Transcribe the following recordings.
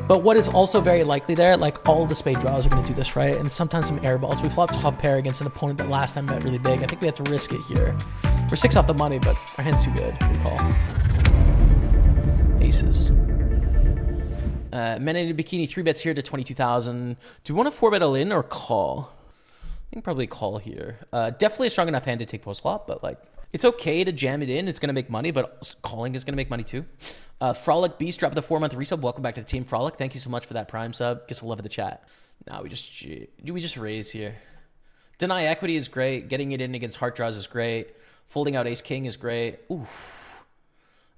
But what is also very likely there, like all the spade draws are going to do this, right? And sometimes some air balls. We flopped top pair against an opponent that last time bet really big. I think we had to risk it here. We're 6 off the money, but our hand's too good. We call. Aces. Men in a bikini, 3 bets here to 22,000. Do we want to 4-bet all in or call? I think probably call here. Definitely a strong enough hand to take post flop, but like it's okay to jam it in. It's going to make money, but calling is going to make money too. Frolic Beast dropped the 4-month resub. Welcome back to the team, Frolic. Thank you so much for that prime sub. Guess a love of the chat. Now we just raise here. Deny equity is great. Getting it in against heart draws is great. Folding out ace king is great. Oof.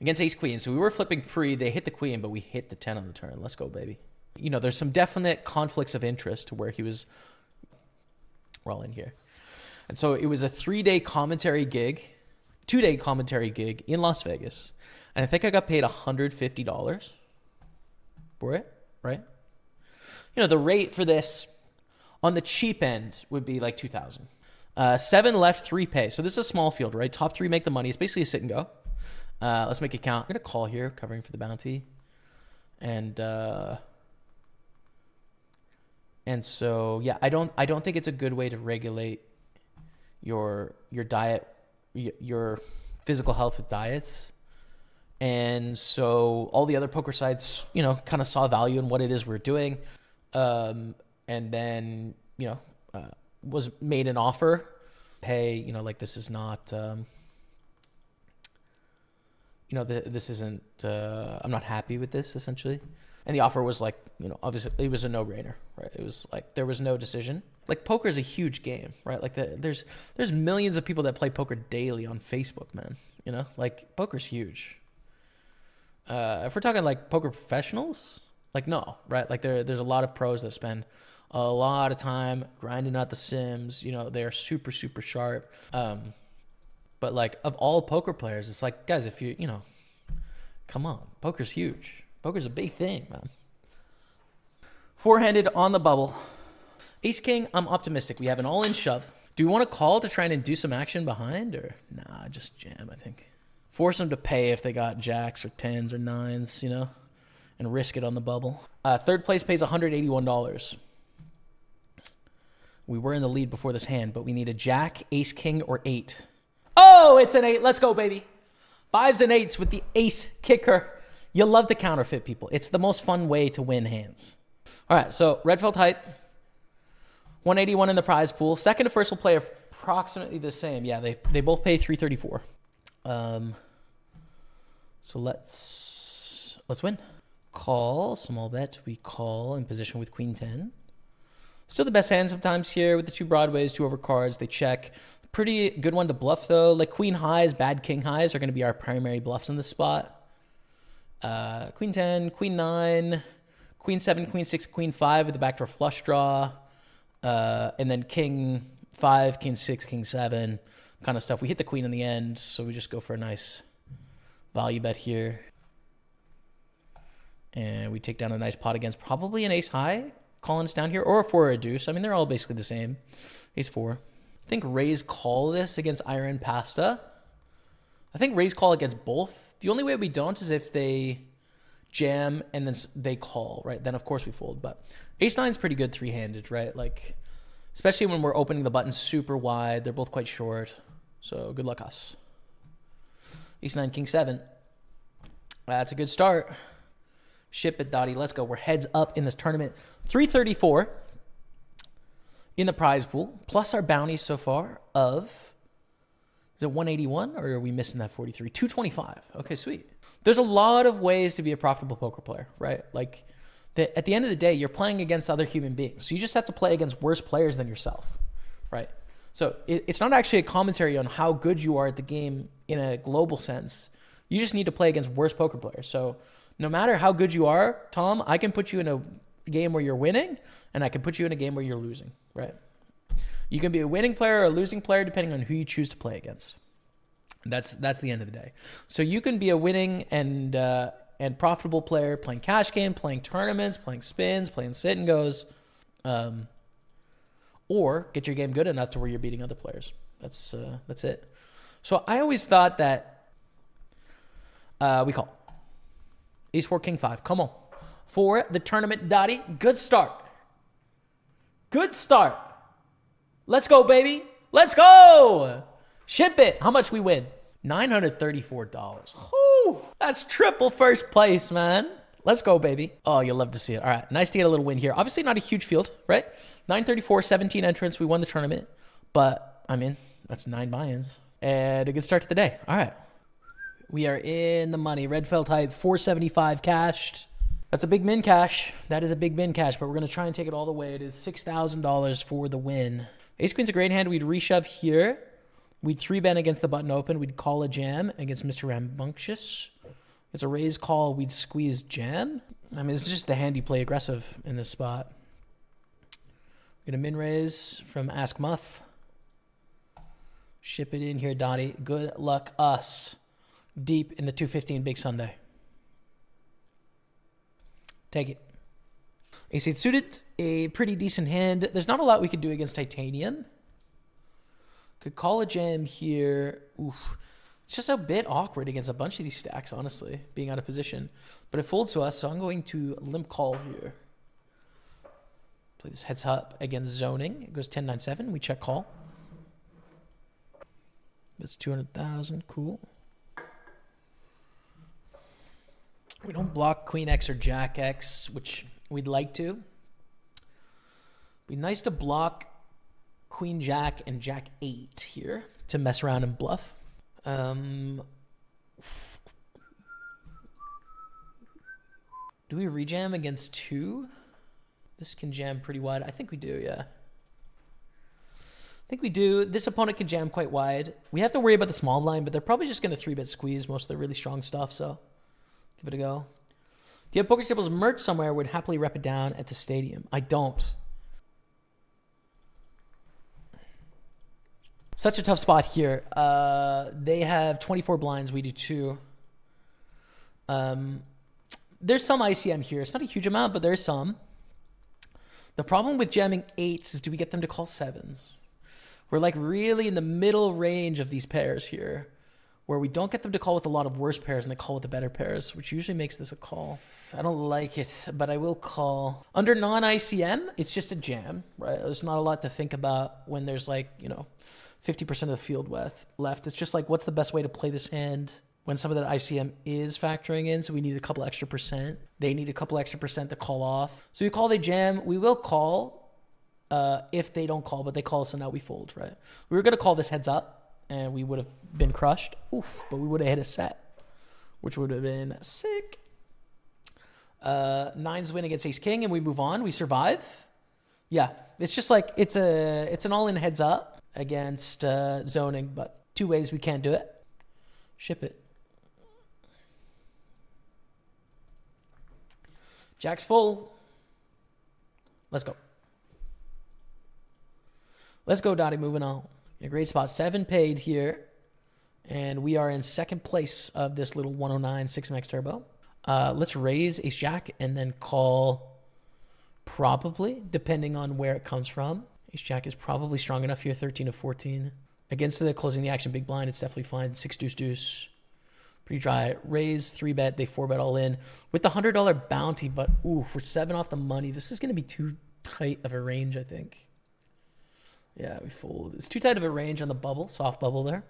Against ace queen. So we were flipping pre. They hit the queen, but we hit the 10 on the turn. Let's go, baby. You know, there's some definite conflicts of interest to where he was. We're all in here. And so it was a 3-day commentary gig, 2-day commentary gig in Las Vegas. And I think I got paid $150 for it, right? You know, the rate for this on the cheap end would be like 2,000. 7 left, 3 pay. So this is a small field, right? Top 3 make the money. It's basically a sit and go. Let's make it count. I'm going to call here, covering for the bounty. And so, yeah, I don't think it's a good way to regulate your diet, your physical health with diets. And so all the other poker sites, you know, kind of saw value in what it is we're doing. And then, you know, was made an offer. Hey, you know, like this is not, you know, this isn't, I'm not happy with this essentially. And the offer was like, you know, obviously it was a no-brainer, right? It was like, there was no decision. Like poker is a huge game, right? Like there's millions of people that play poker daily on Facebook, man. You know, like poker's huge. If we're talking like poker professionals, like no, right? Like there's a lot of pros that spend a lot of time grinding out the sims. You know, they're super, super sharp. But like of all poker players, it's like, guys, if you know, come on, poker's huge. Poker's a big thing, man. 4-handed on the bubble. Ace king, I'm optimistic. We have an all-in shove. Do we want to call to try and induce some action behind, or nah, just jam, I think. Force them to pay if they got jacks or 10s or 9s, you know, and risk it on the bubble. Third place pays $181. We were in the lead before this hand, but we need a jack, ace king, or 8. Oh, it's an 8. Let's go, baby. 5s and 8s with the ace kicker. You'll love to counterfeit people. It's the most fun way to win hands. All right, so red felt height. 181 in the prize pool. Second to first will play approximately the same. Yeah, they both pay 334. So let's win. Call, small bet. We call in position with queen 10. Still the best hand sometimes here with the 2 broadways, 2 overcards. They check. Pretty good one to bluff though. Like queen highs, bad king highs are going to be our primary bluffs in this spot. Queen 10, queen 9, queen 7, queen 6, queen 5 with the backdoor flush draw. And then king 5, king 6, king 7 kind of stuff. We hit the queen in the end, so we just go for a nice value bet here. And we take down a nice pot against probably an ace high, calling us down here, or a 4 or a deuce. I mean, they're all basically the same. Ace 4. I think raise call this against iron pasta. I think raise call against both. The only way we don't is if they jam and then they call, right? Then of course we fold. But ace 9 is pretty good 3-handed, right? Like, especially when we're opening the button super wide. They're both quite short. So good luck us. Ace 9, king 7. That's a good start. Ship it, Dottie. Let's go. We're heads up in this tournament. 334 in the prize pool, plus our bounties so far of, is it 181 or are we missing that 43? 225. Okay, sweet. There's a lot of ways to be a profitable poker player, right? Like at the end of the day, you're playing against other human beings. So you just have to play against worse players than yourself, right? So it's not actually a commentary on how good you are at the game in a global sense. You just need to play against worse poker players. So no matter how good you are, Tom, I can put you in a game where you're winning and I can put you in a game where you're losing, right? You can be a winning player or a losing player depending on who you choose to play against. That's the end of the day. So you can be a winning and profitable player playing cash game, playing tournaments, playing spins, playing sit and goes, or get your game good enough to where you're beating other players. That's it. So I always thought that we call ace 4 king 5. Come on. for the tournament, Dottie. Good start. Good start. Let's go, baby. Let's go. Ship it. How much we win? $934. Whew, that's triple first place, man. Let's go, baby. Oh, you'll love to see it. All right, nice to get a little win here. Obviously not a huge field, right? 934, 17 entrants. We won the tournament. But, I mean, that's 9 buy-ins. And a good start to the day. All right. We are in the money. Red fell type, 475 cashed. That's a big min cash. That is a big min cash, but we're going to try and take it all the way. It is $6,000 for the win. Ace Queen's a great hand. We'd reshove here. We'd 3-bet against the button open. We'd call a jam against Mr. Rambunctious. It's a raise call. We'd squeeze jam. I mean, it's just the hand you play aggressive in this spot. We're going to min raise from Ask Muff. Ship it in here, Dottie. Good luck us. Deep in the 215 Big Sunday. Take it. Ace-8 suited. A pretty decent hand. There's not a lot we could do against Titanium. Could call a jam here. Oof. It's just a bit awkward against a bunch of these stacks, honestly, being out of position. But it folds to us, so I'm going to limp call here. Play this heads up against zoning. It goes 10-9-7. We check call. That's 200,000. Cool. We don't block Queen X or Jack X, which we'd like to. Be nice to block Queen Jack and Jack 8 here to mess around and bluff. Do we rejam against 2? This can jam pretty wide. I think we do, yeah. I think we do. This opponent can jam quite wide. We have to worry about the small line, but they're probably just going to 3-bet squeeze most of the really strong stuff, so give it a go. Do you have Pokerstaples merch somewhere? Would happily rep it down at the stadium. I don't. Such a tough spot here. They have 24 blinds. We do 2. There's some ICM here. It's not a huge amount, but there's some. The problem with jamming 8s is do we get them to call 7s? We're like really in the middle range of these pairs here, where we don't get them to call with a lot of worse pairs and they call with the better pairs, which usually makes this a call. I don't like it, but I will call. Under non-ICM, it's just a jam, right? There's not a lot to think about when there's like, you know, 50% of the field left. It's just like, what's the best way to play this hand when some of that ICM is factoring in? So we need a couple extra percent. They need a couple extra percent to call off. So we call, they jam. We will call if they don't call, but they call, so now we fold, right? We were going to call this heads up, and we would have been crushed. Oof, but we would have hit a set, which would have been sick. 9s win against Ace King, and we move on. We survive. Yeah, it's just like it's an all-in heads up against zoning, but 2 ways we can't do it. Ship it. Jack's full. Let's go. Let's go, Dottie. Moving on. In a great spot. 7 paid here. And we are in second place of this little 109 6-max turbo. Let's raise Ace Jack and then call probably, depending on where it comes from. Ace Jack is probably strong enough here, 13 to 14. Against the closing the action big blind, it's definitely fine. 6 deuce deuce. Pretty dry. Raise, 3-bet, they 4-bet all in. With the $100 bounty, but ooh, we're 7 off the money. This is going to be too tight of a range, I think. Yeah, we fold. It's too tight of a range on the bubble, soft bubble there.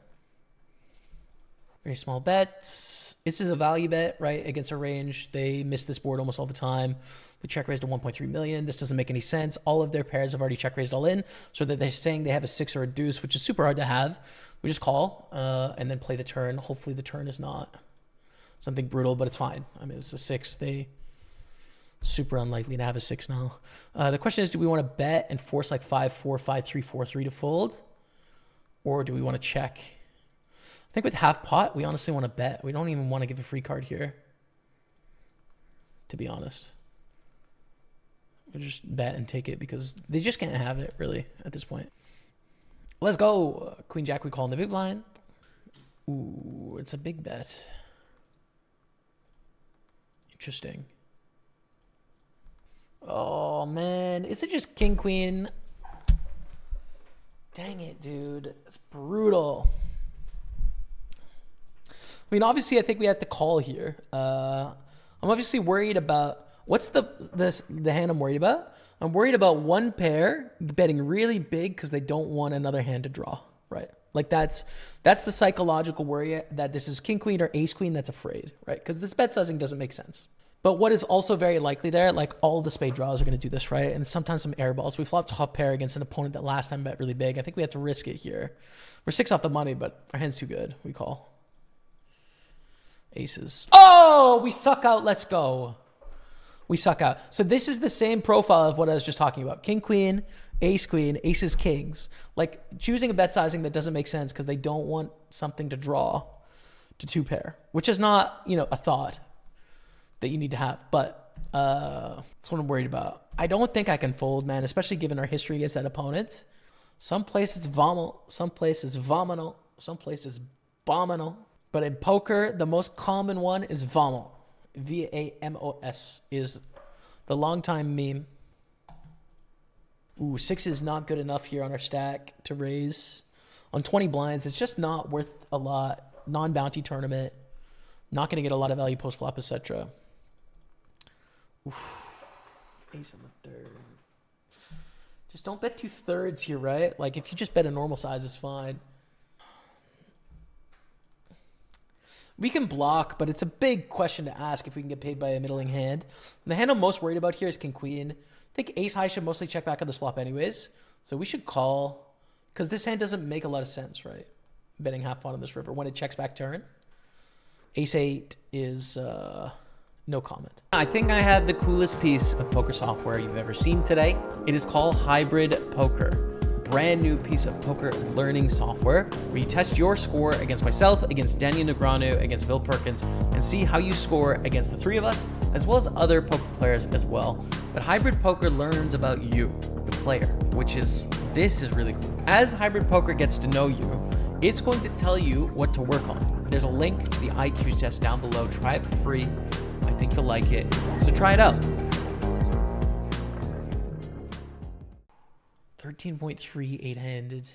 Very small bets. This is a value bet, right, against a range. They miss this board almost all the time. They check raised to 1.3 million. This doesn't make any sense. All of their pairs have already check raised all in, so that they're saying they have a 6 or a deuce, which is super hard to have. We just call and then play the turn. Hopefully the turn is not something brutal, but it's fine. I mean, it's a 6. They super unlikely to have a 6 now. The question is, do we want to bet and force like 5-4, 5-3, 4-3 to fold? Or do we want to check? I think with half pot, we honestly want to bet. We don't even want to give a free card here, to be honest. We'll just bet and take it because they just can't have it, really, at this point. Let's go. Queen Jack, we call in the big blind. Ooh, it's a big bet. Interesting. Oh, man. Is it just king, queen? Dang it, dude. It's brutal. I mean, obviously, I think we have to call here. I'm obviously worried about What's the hand I'm worried about? I'm worried about one pair betting really big because they don't want another hand to draw, right? Like that's the psychological worry, that this is king queen or ace queen that's afraid, right? Because this bet sizing doesn't make sense. But what is also very likely there, like all the spade draws are going to do this, right? And sometimes some air balls. We flopped top pair against an opponent that last time bet really big. I think we had to risk it here. We're 6 off the money, but our hand's too good. We call. Aces. Oh, we suck out. Let's go. We suck out. So this is the same profile of what I was just talking about. King, queen, aces, kings. Like choosing a bet sizing that doesn't make sense because they don't want something to draw to 2 pair, which is not, a thought that you need to have. But that's what I'm worried about. I don't think I can fold, man, especially given our history against that opponent. Some place it's vomal, some place it's vominal, some place it's bominal. But in poker, the most common one is vomal. V-A-M-O-S is the long-time meme. Ooh, 6 is not good enough here on our stack to raise. On 20 blinds, it's just not worth a lot. Non-bounty tournament. Not going to get a lot of value post-flop, etc. Ace on the third. Just don't bet 2/3 here, right? Like, if you just bet a normal size, it's fine. We can block, but it's a big question to ask if we can get paid by a middling hand. And the hand I'm most worried about here is king queen. I think ace high should mostly check back on this flop anyways. So we should call, because this hand doesn't make a lot of sense, right? Betting half pot on this river when it checks back turn. Ace 8 is no comment. I think I have the coolest piece of poker software you've ever seen today. It is called Hybrid Poker. Brand new piece of poker learning software where you test your score against myself, against Daniel Negreanu, against Bill Perkins, and see how you score against the 3 of us, as well as other poker players as well. But Hybrid Poker learns about you, the player, this is really cool. As Hybrid Poker gets to know you, it's going to tell you what to work on. There's a link to the IQ test down below. Try it for free. I think you'll like it. So try it out. 13.3 8-handed.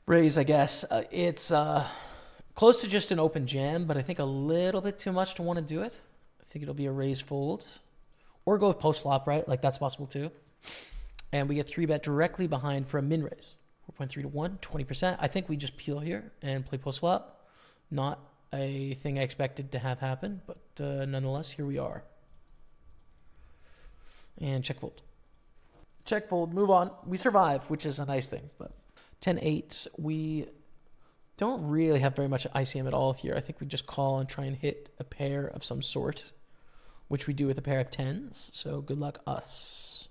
Raise, I guess. It's close to just an open jam, but I think a little bit too much to want to do it. I think it'll be a raise fold. Or go with post flop, right? Like that's possible too. And we get 3-bet directly behind for a min raise. 4.3 to 1, 20%. I think we just peel here and play post flop. Not a thing I expected to have happen, but nonetheless, here we are. And check fold. Check fold, move on. We survive, which is a nice thing. But 10-8, we don't really have very much ICM at all here. I think we just call and try and hit a pair of some sort, which we do with a pair of 10s. So good luck us.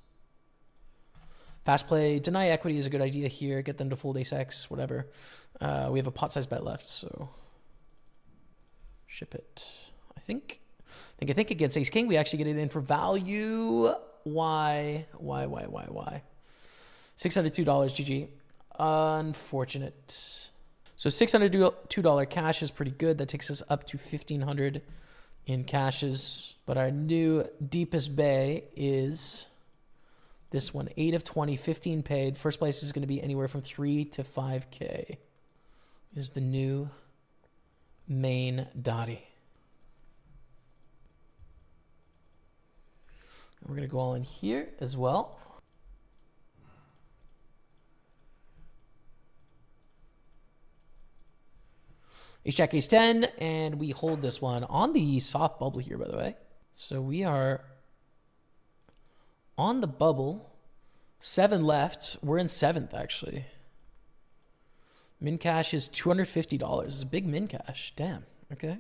Fast play, deny equity is a good idea here. Get them to fold ace-x, whatever. We have a pot size bet left, so ship it. I think against ace-king, we actually get it in for value. Why? $602, GG. Unfortunate. So $602 cash is pretty good. That takes us up to $1,500 in cashes. But our new deepest bay is this one. 8 of 20, 15 paid. First place is going to be anywhere from 3 to 5K. Is the new main Dottie. We're going to go all in here as well. Ace-jack, ace-10, and we hold this one on the soft bubble here, by the way. So we are on the bubble. 7 left. We're in 7th, actually. Min cash is $250. It's a big min cash. Damn. Okay.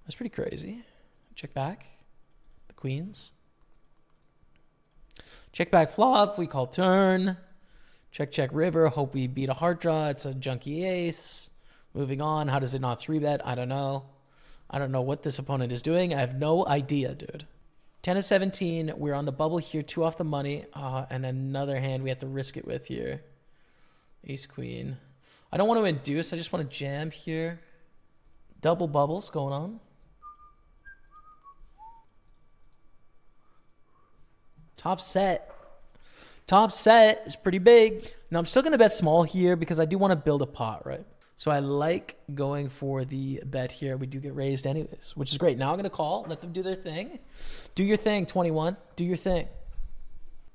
That's pretty crazy. Check back. Queens. Check back flop. We call turn. Check river. Hope we beat a hard draw. It's a junky ace. Moving on. How does it not 3-bet? I don't know. I don't know what this opponent is doing. I have no idea, dude. 10 of 17. We're on the bubble here. 2 off the money. And another hand we have to risk it with here. Ace queen. I don't want to induce. I just want to jam here. Double bubbles going on. Top set. Top set is pretty big. Now, I'm still going to bet small here because I do want to build a pot, right? So I like going for the bet here. We do get raised anyways, which is great. Now I'm going to call. Let them do their thing. Do your thing, 21. Do your thing.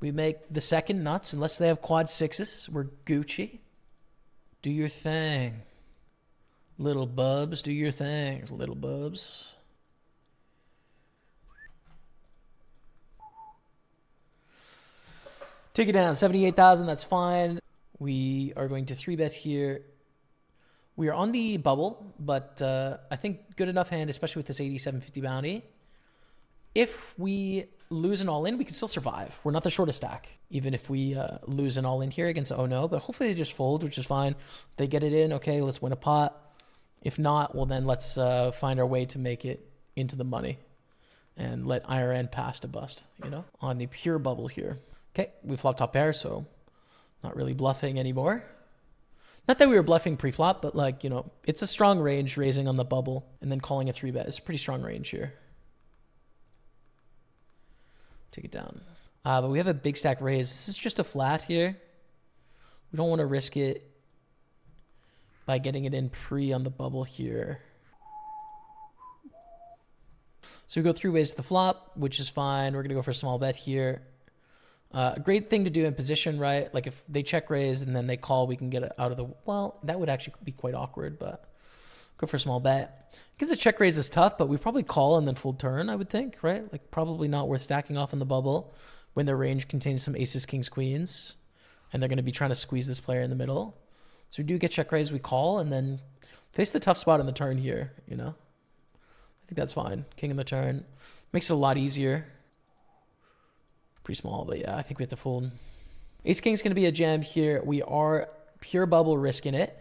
We make the second nuts. Unless they have quad sixes, we're Gucci. Do your thing. Little bubs, do your thing. Little bubs. Take it down, 78,000. That's fine. We are going to 3-bet here. We are on the bubble, but I think good enough hand, especially with this 8750 bounty. If we lose an all-in, we can still survive. We're not the shortest stack, even if we lose an all-in here against oh no. But hopefully they just fold, which is fine. They get it in, okay, let's win a pot. If not, well then let's find our way to make it into the money and let IRN pass to bust, you know, on the pure bubble here. Okay, we flop top pair, so not really bluffing anymore. Not that we were bluffing pre-flop, but like, you know, it's a strong range raising on the bubble and then calling a 3-bet. It's a pretty strong range here. Take it down. But we have a big stack raise. This is just a flat here. We don't want to risk it by getting it in pre on the bubble here. So we go 3 ways to the flop, which is fine. We're going to go for a small bet here. A great thing to do in position, right? Like if they check raise and then they call, we can get it out of the... Well, that would actually be quite awkward, but go for a small bet. Because the check raise is tough, but we probably call and then full turn, I would think, right? Like probably not worth stacking off in the bubble when their range contains some aces, kings, queens, and they're going to be trying to squeeze this player in the middle. So we do get check raise, we call, and then face the tough spot on the turn here, you know? I think that's fine. King in the turn. Makes it a lot easier. Pretty small, but yeah, I think we have to fold. Ace King's going to be a jam here. We are pure bubble risking it,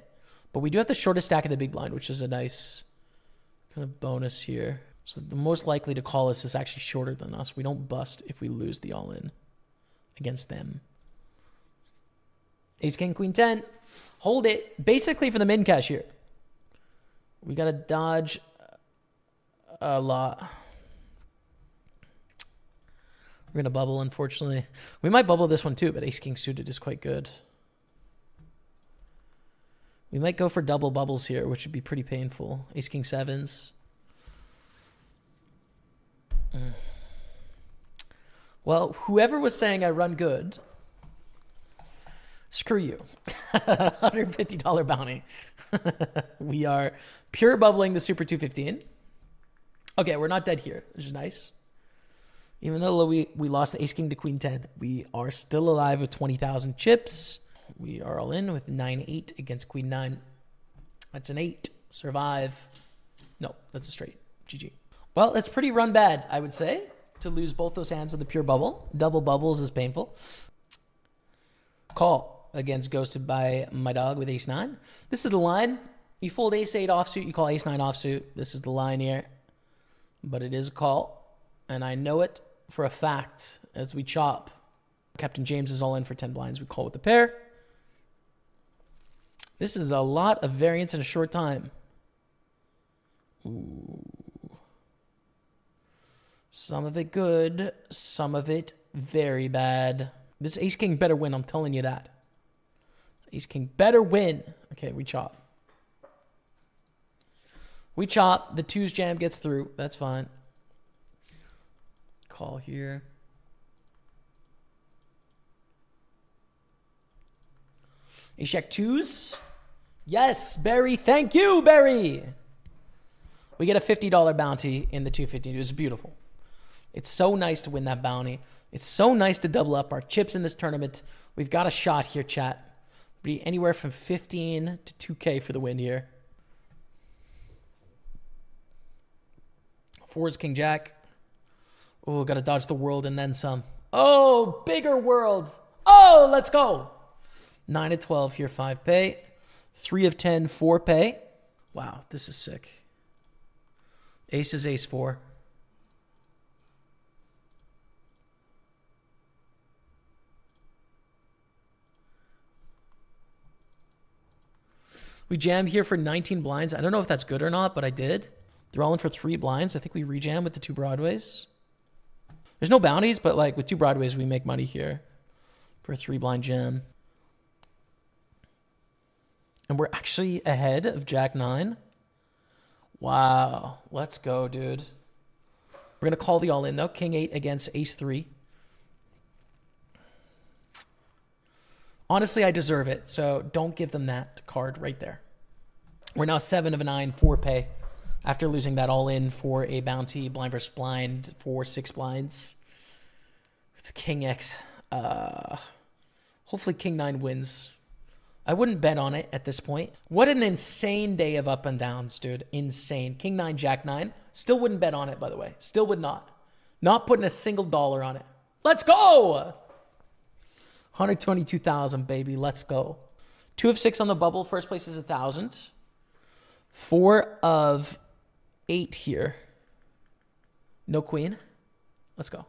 but we do have the shortest stack of the big blind, which is a nice kind of bonus here. So the most likely to call us is actually shorter than us. We don't bust if we lose the all-in against them. Ace King Queen 10. Hold it. Basically for the min cash here. We got to dodge a lot. We're going to bubble, unfortunately. We might bubble this one too, but Ace King suited is quite good. We might go for double bubbles here, which would be pretty painful. Ace King 7s. Well, whoever was saying I run good, screw you. $150 bounty. We are pure bubbling the Super 215. Okay, we're not dead here, which is nice. Even though we lost the Ace King to Queen 10, we are still alive with 20,000 chips. We are all in with 9-8 against Queen 9. That's an 8. Survive. No, that's a straight. GG. Well, it's pretty run bad, I would say, to lose both those hands in the pure bubble. Double bubbles is painful. Call against ghosted by my dog with Ace 9. This is the line. You fold Ace 8 offsuit, you call Ace 9 offsuit. This is the line here. But it is a call, and I know it for a fact as we chop. Captain James is all in for 10 blinds. We call with the pair. This is a lot of variance in a short time. Ooh. Some of it good, some of it very bad. This Ace King better win, I'm telling you that. Ace King better win. Okay, we chop. We chop. The 2's jam gets through. That's fine. Call here. Ace Jack 2's. Yes, Barry. Thank you, Barry. We get a $50 bounty in the 215. It was beautiful. It's so nice to win that bounty. It's so nice to double up our chips in this tournament. We've got a shot here, chat. Be anywhere from 15 to 2K for the win here. 4's King Jack. Oh, got to dodge the world and then some. Oh, bigger world. Oh, let's go. 9 of 12 here, 5 pay. 3 of 10, 4 pay. Wow, this is sick. Ace is Ace 4. We jammed here for 19 blinds. I don't know if that's good or not, but I did. They're all in for 3 blinds. I think we rejam with the 2 broadways. There's no bounties, but like with 2 broadways, we make money here for a 3 blind jam. And we're actually ahead of Jack 9. Wow. Let's go, dude. We're going to call the all-in, though. King 8 against Ace 3. Honestly, I deserve it, so don't give them that card right there. We're now 7 of a 9, 4 pay. After losing that all-in for a bounty, blind versus blind, for 6 blinds. With King X. Hopefully King 9 wins. I wouldn't bet on it at this point. What an insane day of up and downs, dude. Insane. King 9, Jack 9. Still wouldn't bet on it, by the way. Still would not. Not putting a single dollar on it. Let's go! 122,000, baby. Let's go. 2 of 6 on the bubble. First place is 1,000. 4 of 8 here. No queen. Let's go.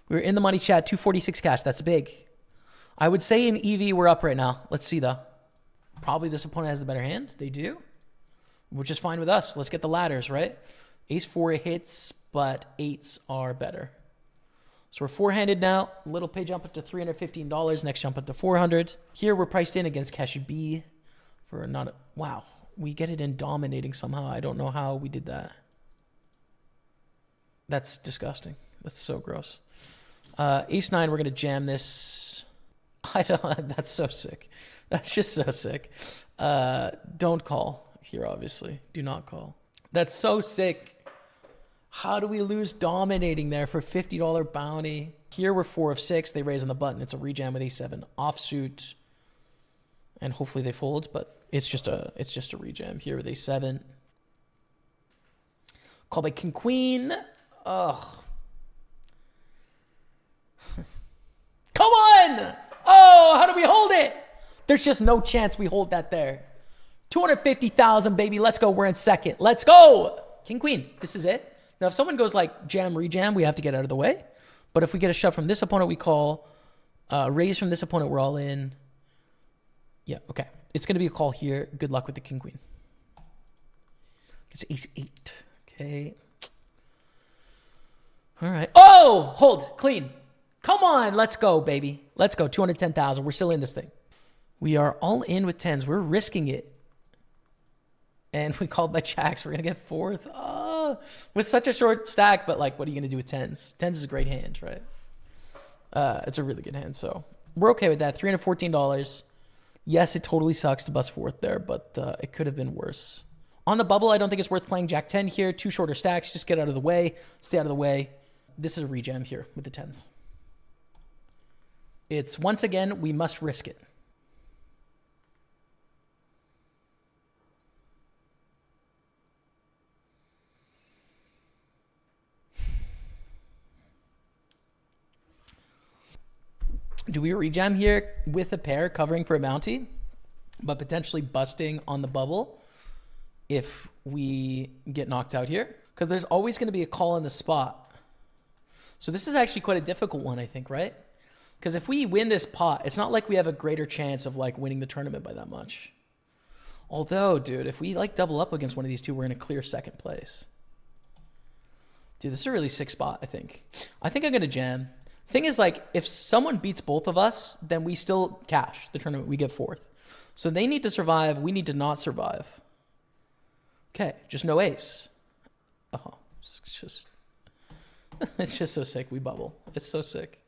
We were in the money, chat. 246 cash. That's big. I would say in EV we're up right now. Let's see, though. Probably this opponent has the better hand. They do. Which is fine with us. Let's get the ladders, right? Ace 4 hits, but 8s are better. So we're four-handed now. Little pay jump up to $315. Next jump up to 400. Here we're priced in against Cash B for not a... Wow. We get it in dominating somehow. I don't know how we did that. That's disgusting. That's so gross. Ace 9, we're going to jam this. I don't... That's so sick. That's just so sick. Don't call here, obviously. Do not call. That's so sick. How do we lose dominating there for $50 bounty? Here we're 4 of 6. They raise on the button. It's a rejam with A7 offsuit. And hopefully they fold, but it's just a rejam here with A7. Call by King Queen. Ugh. Come on! Oh, how do we hold it? There's just no chance we hold that there. 250,000, baby. Let's go. We're in second. Let's go. King Queen. This is it. Now, if someone goes like jam, rejam, we have to get out of the way. But if we get a shove from this opponent, we call. Raise from this opponent, we're all in. Yeah, okay. It's going to be a call here. Good luck with the King Queen. It's Ace 8. Okay. All right. Oh, hold. Clean. Come on. Let's go, baby. Let's go. 210,000. We're still in this thing. We are all in with 10s. We're risking it. And we called by jacks. We're going to get 4th. Oh, with such a short stack. But, like, what are you going to do with 10s? 10s is a great hand, right? It's a really good hand. So we're okay with that. $314. Yes, it totally sucks to bust 4th there. But it could have been worse. On the bubble, I don't think it's worth playing Jack 10 here. 2 shorter stacks. Just get out of the way. Stay out of the way. This is a rejam here with the 10s. It's, once again, we must risk it. Do we rejam here with a pair covering for a bounty, but potentially busting on the bubble if we get knocked out here? Because there's always going to be a call in the spot. So this is actually quite a difficult one, I think, right? Because if we win this pot, it's not like we have a greater chance of like winning the tournament by that much. Although, dude, if we like double up against one of these two, we're in a clear second place. Dude, this is a really sick spot, I think. I think I'm going to jam. Thing is, like, if someone beats both of us, then we still cash the tournament. We get 4th. So they need to survive. We need to not survive. Okay, just no ace. Oh, it's just so sick. We bubble. It's so sick.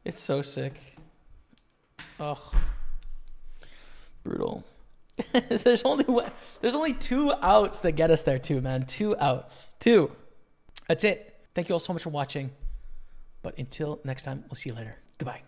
It's so sick. Oh, brutal. There's only 2 outs that get us there too, man. 2 outs. 2. That's it. Thank you all so much for watching. But until next time, we'll see you later. Goodbye.